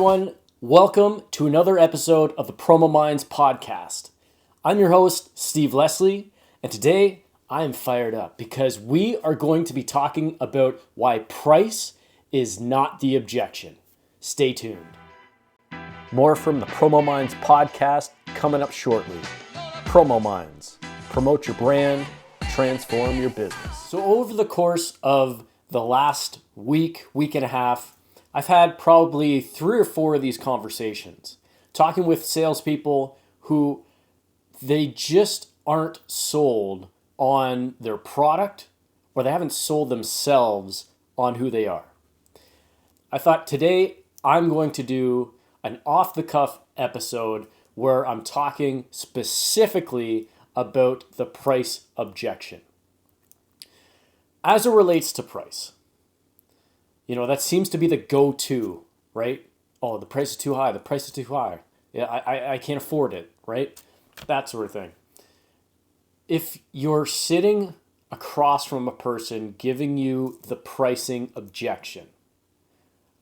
everyone. Welcome to another episode of the PromoMinds podcast. I'm your host, Steve Leslie, and today I am fired up because we are going to be talking about why price is not the objection. Stay tuned. More from the PromoMinds podcast coming up shortly. PromoMinds. Promote your brand, transform your business. So over the course of the last week and a half, I've had probably 3 or 4 of these conversations, talking with salespeople who they just aren't sold on their product, or they haven't sold themselves on who they are. I thought today I'm going to do an off-the-cuff episode where I'm talking specifically about the price objection. As it relates to price, that seems to be the go-to, right? Oh, the price is too high. The price is too high. Yeah, I can't afford it, right? That sort of thing. If you're sitting across from a person giving you the pricing objection,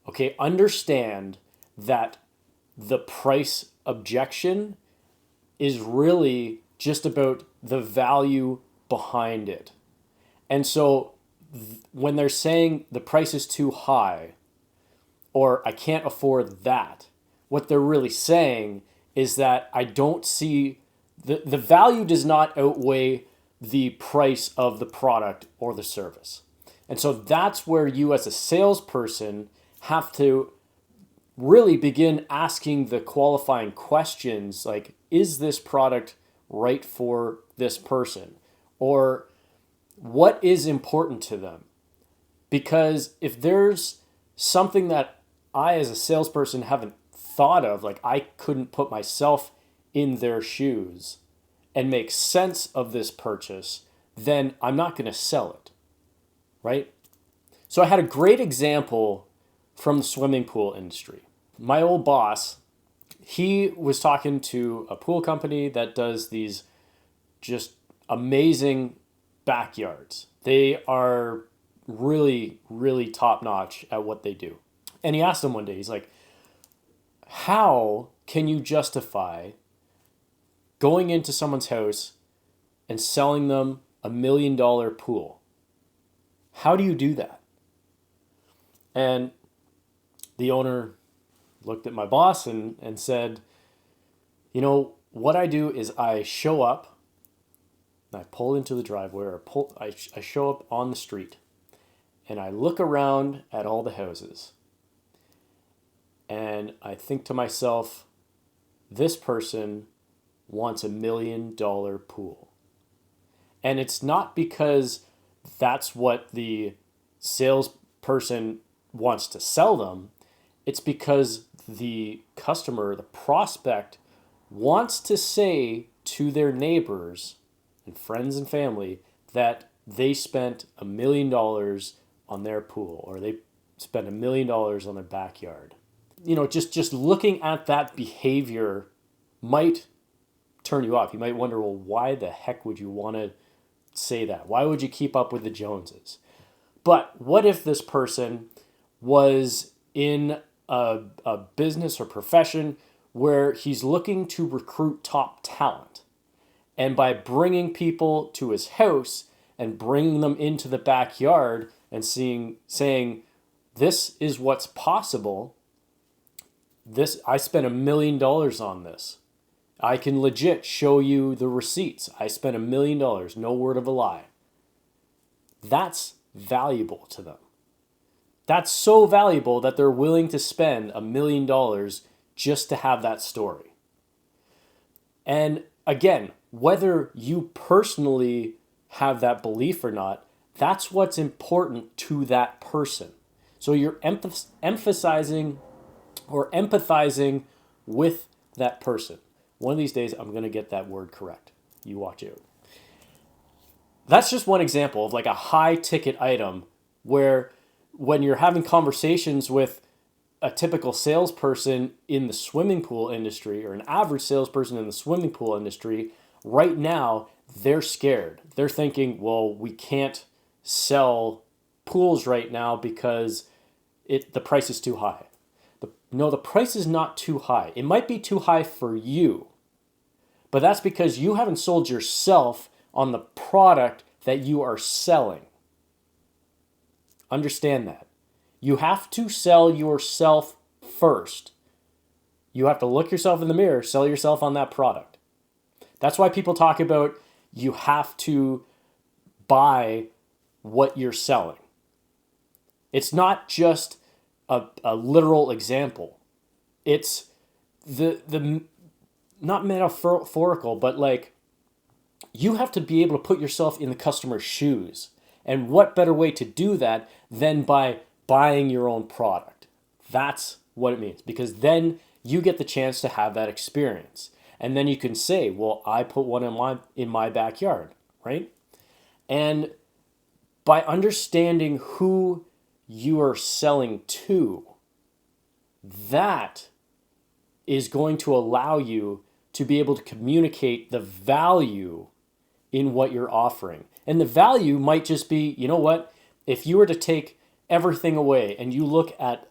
okay, understand that the price objection is really just about the value behind it. And so when they're saying the price is too high or I can't afford that, what they're really saying is that I don't see the value does not outweigh the price of the product or the service. And so that's where you as a salesperson have to really begin asking the qualifying questions like, is this product right for this person? Or what is important to them? Because if there's something that I as a salesperson haven't thought of, like I couldn't put myself in their shoes and make sense of this purchase, then I'm not going to sell it, right? So I had a great example from the swimming pool industry. My old boss, he was talking to a pool company that does these just amazing backyards. They are really, really top notch at what they do. And he asked them one day, he's like, how can you justify going into someone's house and selling them $1 million pool? How do you do that? And the owner looked at my boss and said, what I do is I show up, I pull into the driveway, or I show up on the street, and I look around at all the houses, and I think to myself, this person wants $1 million pool. And it's not because that's what the salesperson wants to sell them. It's because the customer, the prospect, wants to say to their neighbors and friends and family that they spent $1 million on their pool, or they spent $1 million on their backyard. Just looking at that behavior might turn you off. You might wonder, well, why the heck would you want to say that? Why would you keep up with the Joneses? But what if this person was in a business or profession where he's looking to recruit top talent? And by bringing people to his house and bringing them into the backyard and saying, this is what's possible. I spent $1 million on this. I can legit show you the receipts. I spent $1 million, no word of a lie. That's valuable to them. That's so valuable that they're willing to spend $1 million just to have that story. And again, whether you personally have that belief or not, that's what's important to that person. So you're emphasizing or empathizing with that person. One of these days, I'm going to get that word correct. You watch out. That's just one example of like a high ticket item where when you're having conversations with a typical salesperson in the swimming pool industry or an average salesperson in the swimming pool industry, right now, they're scared. They're thinking, well, we can't sell pools right now because the price is too high. no, the price is not too high. It might be too high for you, but that's because you haven't sold yourself on the product that you are selling. Understand that. You have to sell yourself first. You have to look yourself in the mirror, sell yourself on that product. That's why people talk about you have to buy what you're selling. It's not just a literal example. It's the not metaphorical, but like you have to be able to put yourself in the customer's shoes. And what better way to do that than by buying your own product? That's what it means, because then you get the chance to have that experience. And then you can say, well, I put one in my backyard, right? And by understanding who you are selling to, that is going to allow you to be able to communicate the value in what you're offering. And the value might just be, you know what, if you were to take everything away and you look at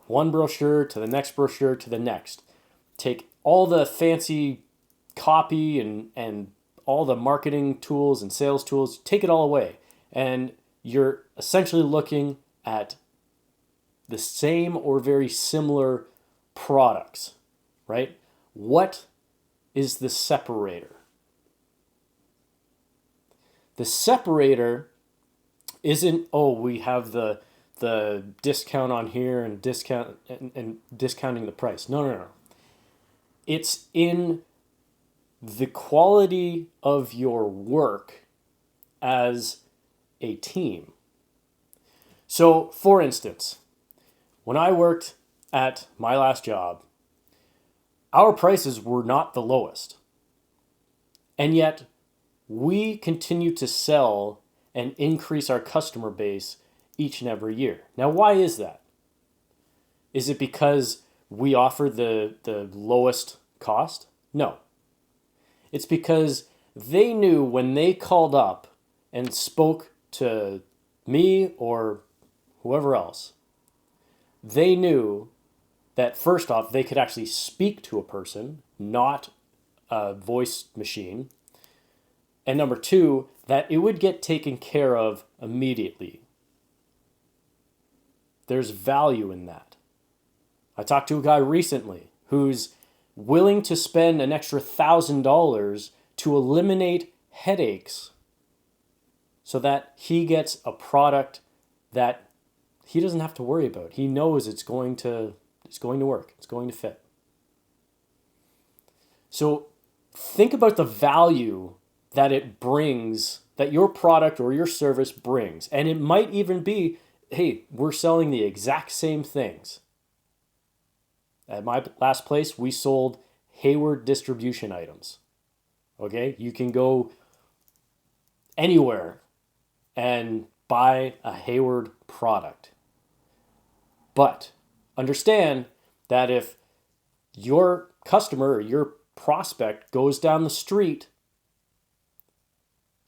one brochure to the next brochure to the next, take all the fancy copy and all the marketing tools and sales tools, take it all away, and you're essentially looking at the same or very similar products, right? What is the separator? The separator isn't, oh, we have the discount on here and discount and discounting the price. No. It's in the quality of your work as a team. So, for instance, when I worked at my last job, our prices were not the lowest. And yet, we continue to sell and increase our customer base each and every year. Now, why is that? Is it because we offer the lowest cost? No. It's because they knew when they called up and spoke to me or whoever else, they knew that first off, they could actually speak to a person, not a voice machine. And number two, that it would get taken care of immediately. There's value in that. I talked to a guy recently who's willing to spend an extra $1,000 to eliminate headaches so that he gets a product that he doesn't have to worry about. He knows it's going to work. It's going to fit. So think about the value that it brings, that your product or your service brings. And it might even be, hey, we're selling the exact same things. At my last place, we sold Hayward distribution items. Okay? You can go anywhere and buy a Hayward product. But understand that if your customer or your prospect goes down the street,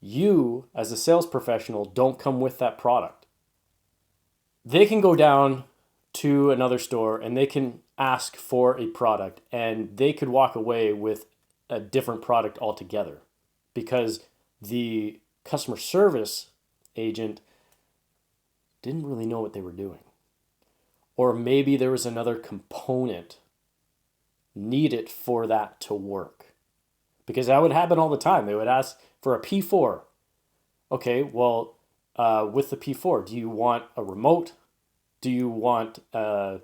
you as a sales professional don't come with that product. They can go down to another store and they can ask for a product and they could walk away with a different product altogether because the customer service agent didn't really know what they were doing. Or maybe there was another component needed for that to work. Because that would happen all the time. They would ask for a P4. Okay, well, with the P4, do you want a remote? Do you want, are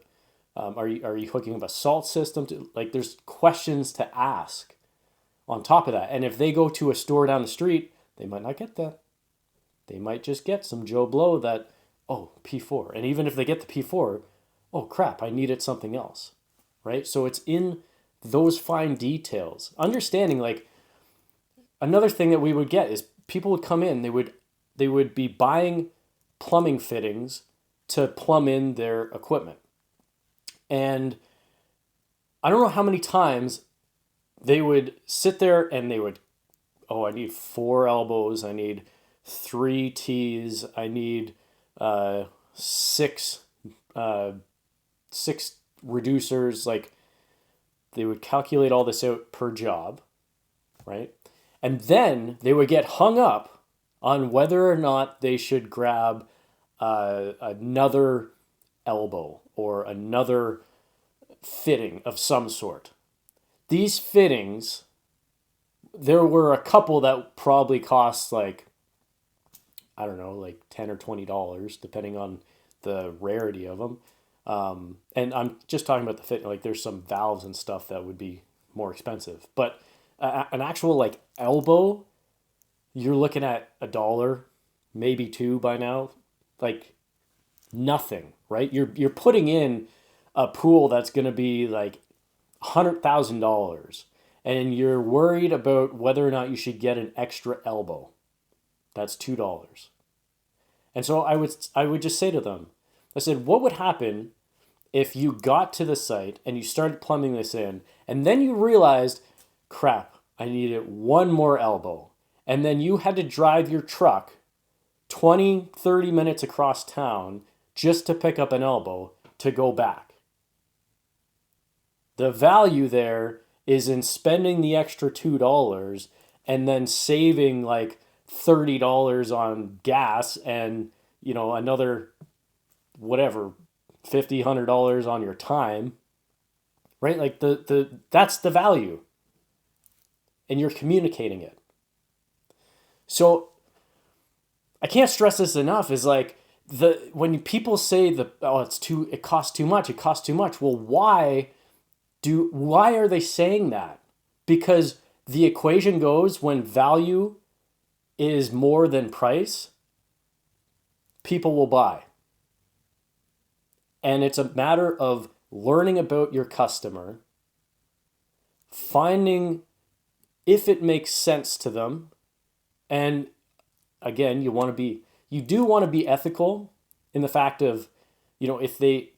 you hooking up a salt system? Like, there's questions to ask on top of that. And if they go to a store down the street, they might not get that. They might just get some Joe Blow that, oh, P4. And even if they get the P4, oh crap, I needed something else, right? So it's in those fine details. Understanding, like, another thing that we would get is people would come in, they would be buying plumbing fittings to plumb in their equipment. And I don't know how many times they would sit there and they would, oh, I need 4 elbows, I need 3 T's, I need 6 reducers, like they would calculate all this out per job, right? And then they would get hung up on whether or not they should grab another elbow or another fitting of some sort. These fittings, there were a couple that probably cost like, I don't know, like $10 or $20, depending on the rarity of them. And I'm just talking about the fit. Like there's some valves and stuff that would be more expensive, but an actual like elbow, you're looking at $1, maybe $2 by now. Like nothing, right? You're putting in a pool that's going to be like $100,000, and you're worried about whether or not you should get an extra elbow. That's $2. And so I would just say to them, I said, what would happen if you got to the site and you started plumbing this in, and then you realized, crap, I needed one more elbow. And then you had to drive your truck 20, 30 minutes across town just to pick up an elbow to go back. The value there is in spending the extra $2 and then saving like $30 on gas and, another whatever, $50, $100 on your time, right? Like that's the value, and you're communicating it. So I can't stress this enough, is like when people say it costs too much. Well, why are they saying that? Because the equation goes, when value is more than price, people will buy. And it's a matter of learning about your customer, finding if it makes sense to them. And again, you do want to be ethical in the fact of, if they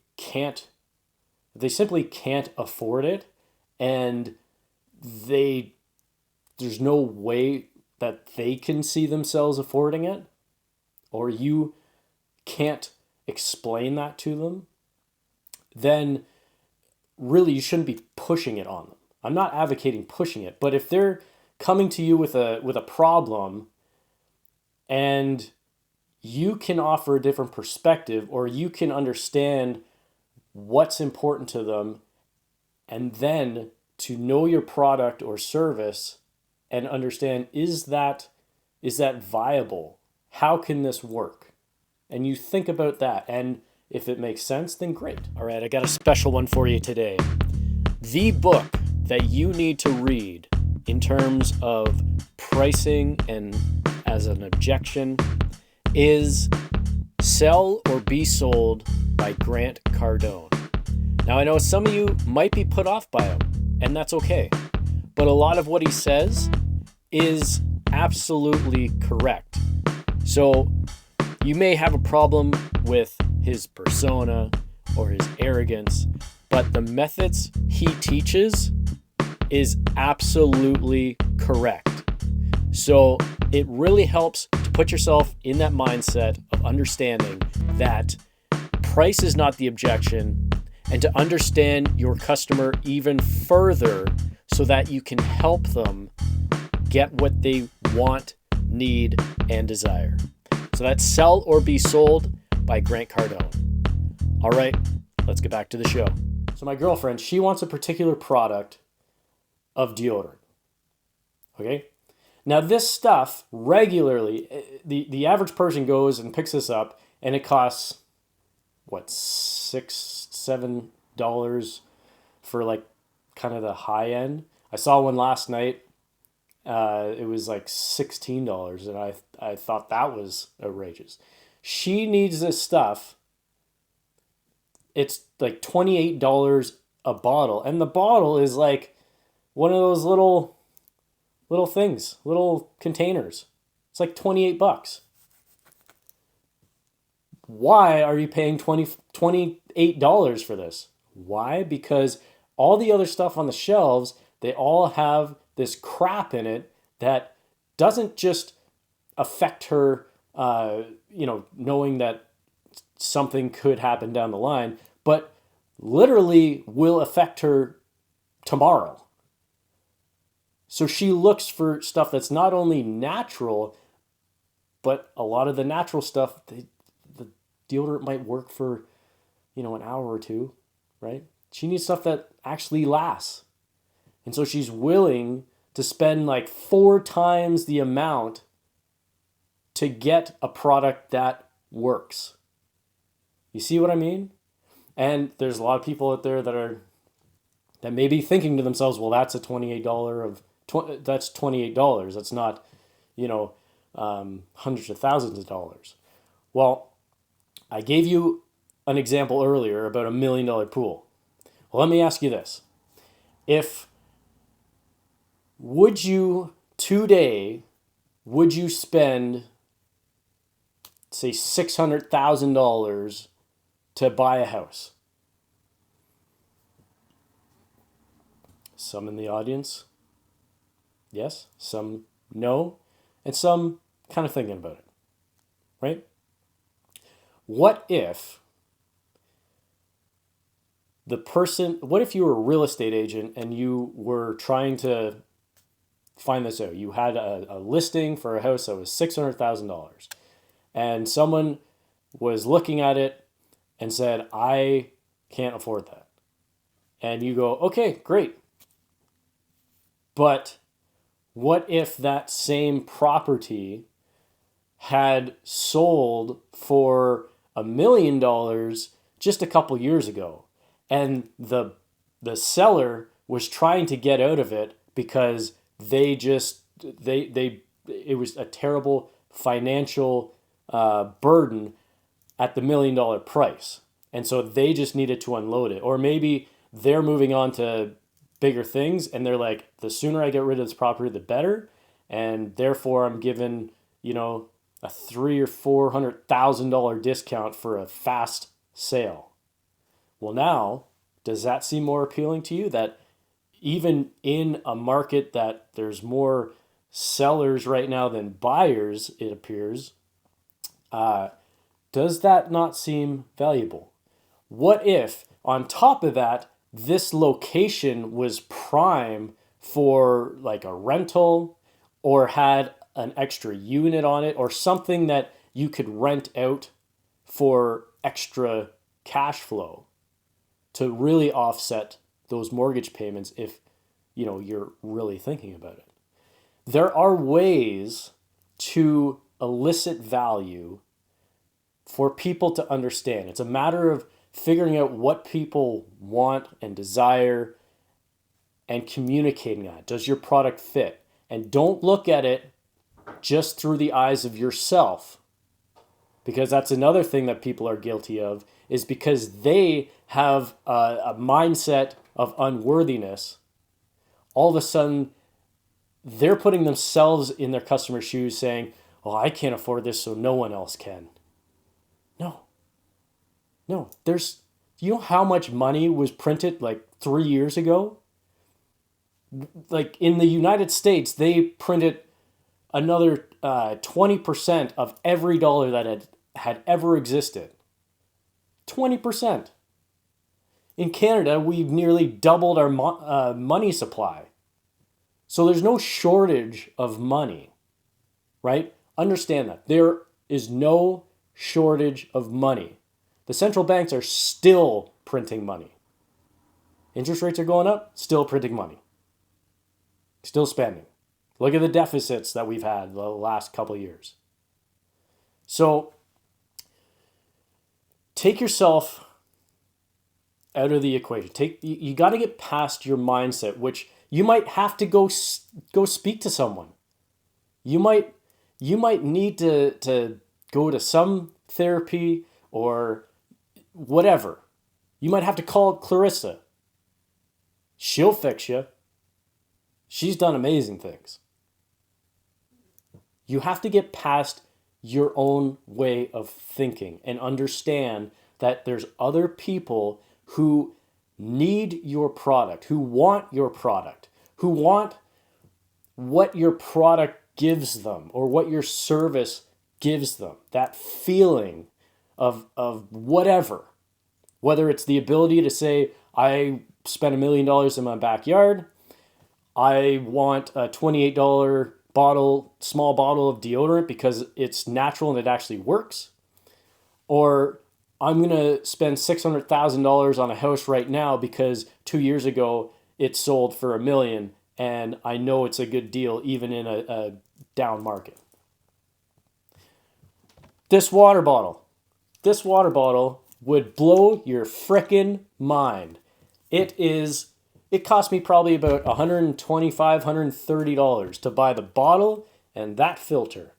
simply can't afford it, and there's no way that they can see themselves affording it, or you can't explain that to them, then really you shouldn't be pushing it on them. I'm not advocating pushing it, but if they're coming to you with a problem and you can offer a different perspective, or you can understand what's important to them, and then to know your product or service and understand, is that viable? How can this work? And you think about that, and if it makes sense, then great. All right, I got a special one for you today. The book that you need to read in terms of pricing and as an objection is Sell or Be Sold by Grant Cardone. Now, I know some of you might be put off by him, and that's okay. But a lot of what he says is absolutely correct. So you may have a problem with his persona or his arrogance, but the methods he teaches is absolutely correct. So it really helps to put yourself in that mindset of understanding that price is not the objection, and to understand your customer even further so that you can help them get what they want, need, and desire. So that's Sell or Be Sold by Grant Cardone. All right, let's get back to the show. So my girlfriend, she wants a particular product of deodorant. Okay? Now this stuff regularly, the average person goes and picks this up, and it costs, $6-7 for like kind of the high end. I saw one last night. It was like $16, and I thought that was outrageous. She needs this stuff. It's like $28 a bottle, and the bottle is like one of those little things, little containers. It's like $28. Why are you paying $28 for this? Why? Because all the other stuff on the shelves, they all have this crap in it that doesn't just affect her, knowing that something could happen down the line, but literally will affect her tomorrow. So she looks for stuff that's not only natural, but a lot of the natural stuff, the deodorant might work for, an hour or two, right? She needs stuff that actually lasts. And so she's willing to spend like 4 times the amount to get a product that works. You see what I mean? And there's a lot of people out there that may be thinking to themselves, well, that's a that's $28. That's not, hundreds of thousands of dollars. Well, I gave you an example earlier about $1 million pool. Well, let me ask you this. Would you spend, say, $600,000 to buy a house? Some in the audience, yes. Some no. And some kind of thinking about it, right? What if you were a real estate agent and you were trying to find this out? You had a listing for a house that was $600,000 and someone was looking at it and said, I can't afford that. And you go, okay, great. But what if that same property had sold for $1 million just a couple years ago, and the seller was trying to get out of it because it was a terrible financial burden at the $1 million price, and so they just needed to unload it? Or maybe they're moving on to bigger things and they're like, the sooner I get rid of this property the better, and therefore I'm given a $300,000 or $400,000 discount for a fast sale. Well, now, does that seem more appealing to you? That even in a market that there's more sellers right now than buyers, it appears, does that not seem valuable? What if, on top of that, this location was prime for like a rental, or had an extra unit on it, or something that you could rent out for extra cash flow to really offset those mortgage payments if you're really thinking about it? There are ways to elicit value for people to understand. It's a matter of figuring out what people want and desire and communicating that. Does your product fit? And don't look at it just through the eyes of yourself, because that's another thing that people are guilty of, is because they have a mindset of unworthiness. All of a sudden, they're putting themselves in their customer's shoes saying, oh, I can't afford this, so no one else can. No, do you know how much money was printed like 3 years ago? Like in the United States, they printed another 20% of every dollar that had ever existed. 20%. In Canada, we've nearly doubled our money supply. So there's no shortage of money, right? Understand that. There is no shortage of money. The central banks are still printing money. Interest rates are going up, still printing money. Still spending. Look at the deficits that we've had the last couple of years. So take yourself out of the equation. You got to get past your mindset, which you might have to go speak to someone. You might need to go to some therapy or whatever. You might have to call Clarissa. She'll fix you. She's done amazing things. You have to get past your own way of thinking and understand that there's other people who need your product, who want your product, who want what your product gives them or what your service gives them. That feeling of whatever. Whether it's the ability to say, I spent $1 million in my backyard, I want a $28 bottle, small bottle of deodorant because it's natural and it actually works, or I'm going to spend $600,000 on a house right now because 2 years ago it sold for $1 million and I know it's a good deal even in a down market. This water bottle would blow your frickin' mind. It cost me probably about $125, $130 to buy the bottle and that filter.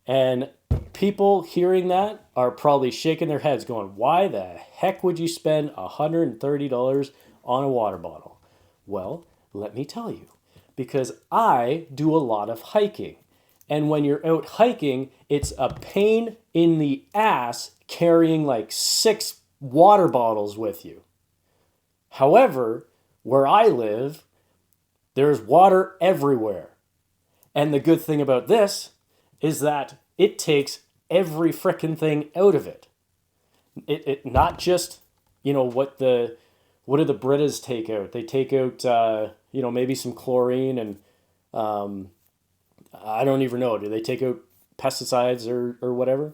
And people hearing that are probably shaking their heads going, why the heck would you spend $130 on a water bottle? Well, let me tell you, because I do a lot of hiking. And when you're out hiking, it's a pain in the ass carrying like 6 water bottles with you. However, where I live, there's water everywhere. And the good thing about this is that it takes every frickin' thing out of it. It not just, what do the Britas take out? They take out, maybe some chlorine and I don't even know. Do they take out pesticides or whatever?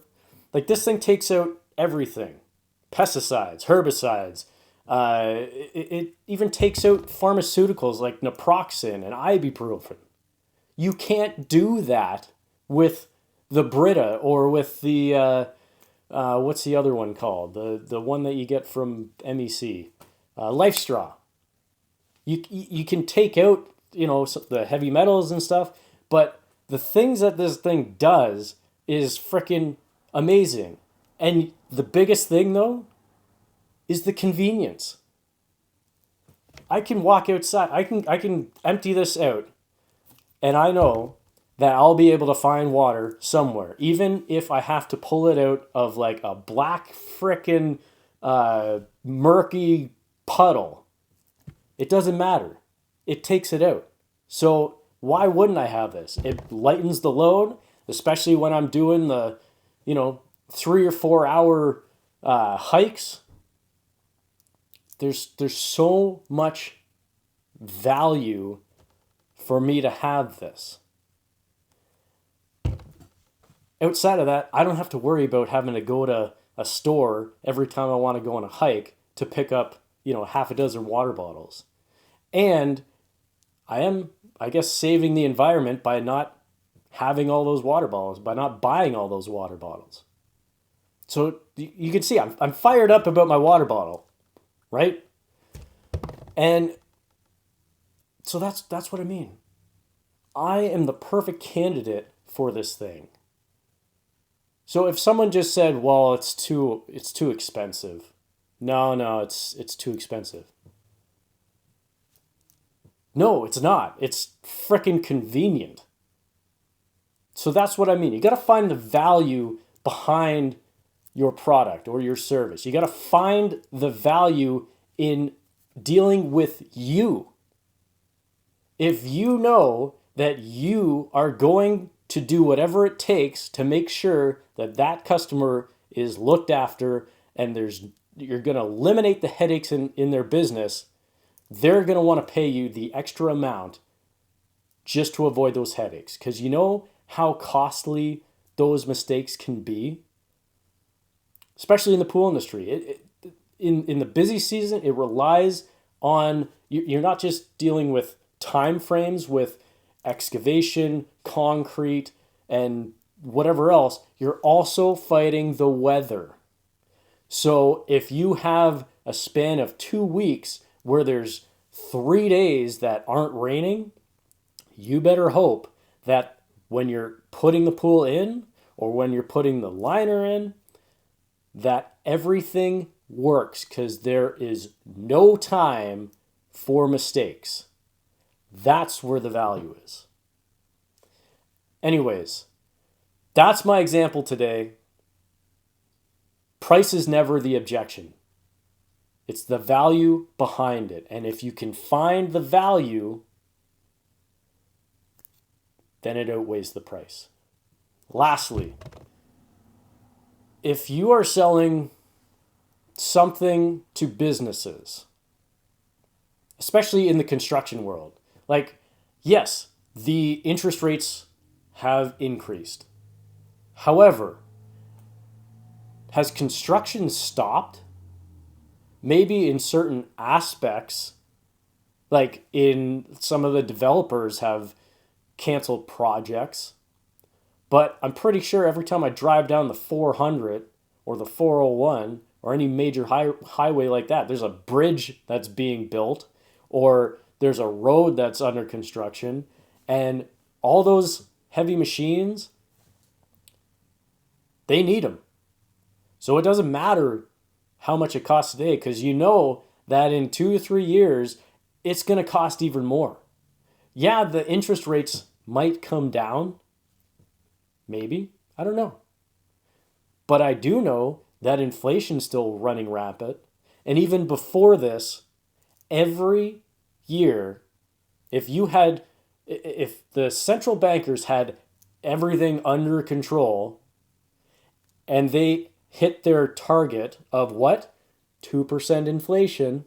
Like this thing takes out everything. Pesticides, herbicides. It even takes out pharmaceuticals like naproxen and ibuprofen. You can't do that with the Brita or with the, what's the other one called? The one that you get from MEC. Life Straw. You can take out, the heavy metals and stuff, but the things that this thing does is freaking amazing. And the biggest thing, though, is the convenience. I can walk outside. I can empty this out, and I know that I'll be able to find water somewhere, even if I have to pull it out of like a black frickin' murky puddle. It doesn't matter. It takes it out. So why wouldn't I have this? It lightens the load, especially when I'm doing the, 3 or 4 hour hikes. There's so much value for me to have this. Outside of that, I don't have to worry about having to go to a store every time I want to go on a hike to pick up, half a dozen water bottles. And I am, I guess, saving the environment by not having all those water bottles, by not buying all those water bottles. So you can see I'm fired up about my water bottle, right? And so that's what I mean. I am the perfect candidate for this thing. So if someone just said, "Well, it's too expensive," no, it's too expensive. No, it's not. It's freaking convenient. So that's what I mean. You got to find the value behind your product or your service. You got to find the value in dealing with you. If you know that you are going to do whatever it takes to make sure that that customer is looked after and you're going to eliminate the headaches in their business, they're going to want to pay you the extra amount just to avoid those headaches. Because you know how costly those mistakes can be, especially in the pool industry. In the busy season, it relies on, you're not just dealing with time frames with excavation, concrete, and whatever else, you're also fighting the weather. So if you have a span of 2 weeks where there's 3 days that aren't raining, you better hope that when you're putting the pool in or when you're putting the liner in, that everything works, because there is no time for mistakes. That's where the value is. Anyways, that's my example today. Price is never the objection. It's the value behind it. And if you can find the value, then it outweighs the price. Lastly, if you are selling something to businesses, especially in the construction world. Like, yes, the interest rates have increased. However, has construction stopped? Maybe in certain aspects, like in some of the developers have canceled projects. But I'm pretty sure every time I drive down the 400 or the 401 or any major highway like that, there's a bridge that's being built or there's a road that's under construction. And all those heavy machines, they need them. So it doesn't matter how much it costs today, because you know that in 2 to 3 years, it's going to cost even more. Yeah, the interest rates might come down. Maybe. I don't know. But I do know that inflation's still running rapid. And even before this, every year, if the central bankers had everything under control and they hit their target of what? 2% inflation,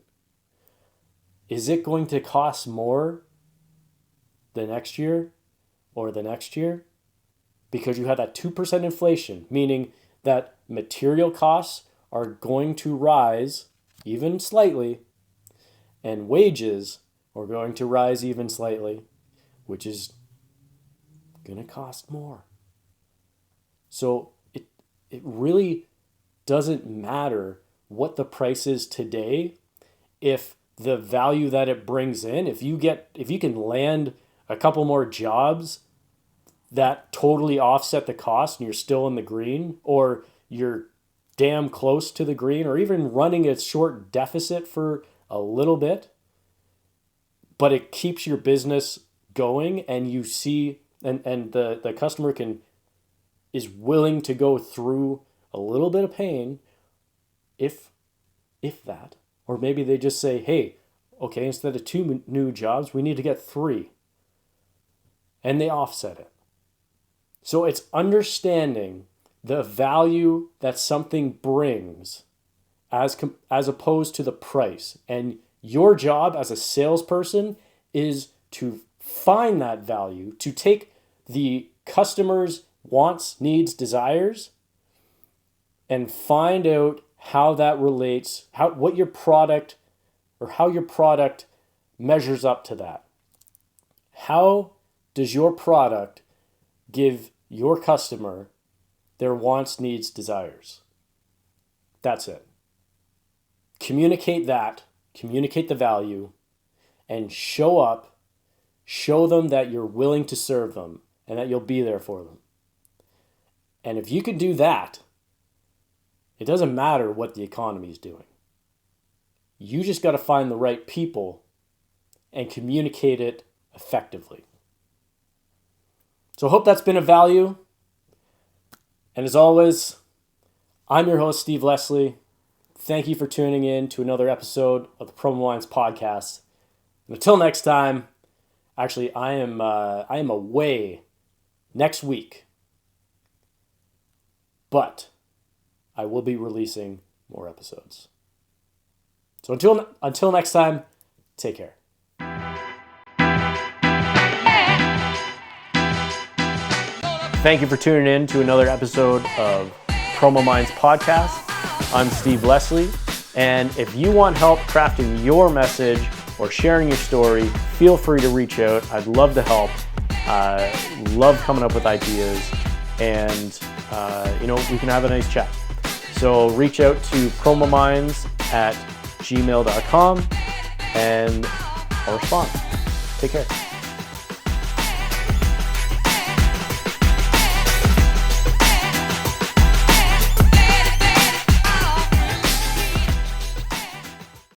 is it going to cost more the next year or the next year? Because you have that 2% inflation, meaning that material costs are going to rise even slightly, and wages are going to rise even slightly, which is going to cost more. So it really doesn't matter what the price is today if the value that it brings in, if you can land a couple more jobs that totally offset the cost and you're still in the green, or you're damn close to the green, or even running a short deficit for a little bit, but it keeps your business going and you see and the customer is willing to go through a little bit of pain, if that, or maybe they just say, hey, okay, instead of 2 new jobs, we need to get 3, and they offset it. So it's understanding the value that something brings as opposed to the price. And your job as a salesperson is to find that value, to take the customer's wants, needs, desires, and find out how that relates, how your product measures up to that. How does your product give your customer their wants, needs, desires? That's it. Communicate the value, and show up, show them that you're willing to serve them and that you'll be there for them. And if you can do that, it doesn't matter what the economy is doing. You just got to find the right people and communicate it effectively. So I hope that's been of value. And as always, I'm your host, Steve Leslie. Thank you for tuning in to another episode of the PromoMinds podcast. And until next time, actually, I am away next week, but I will be releasing more episodes. So until next time, take care. Thank you for tuning in to another episode of PromoMinds podcast. I'm Steve Leslie, and if you want help crafting your message or sharing your story, feel free to reach out. I'd love to help. Love coming up with ideas, and we can have a nice chat. So reach out to PromoMinds@gmail.com and I'll respond. Take care.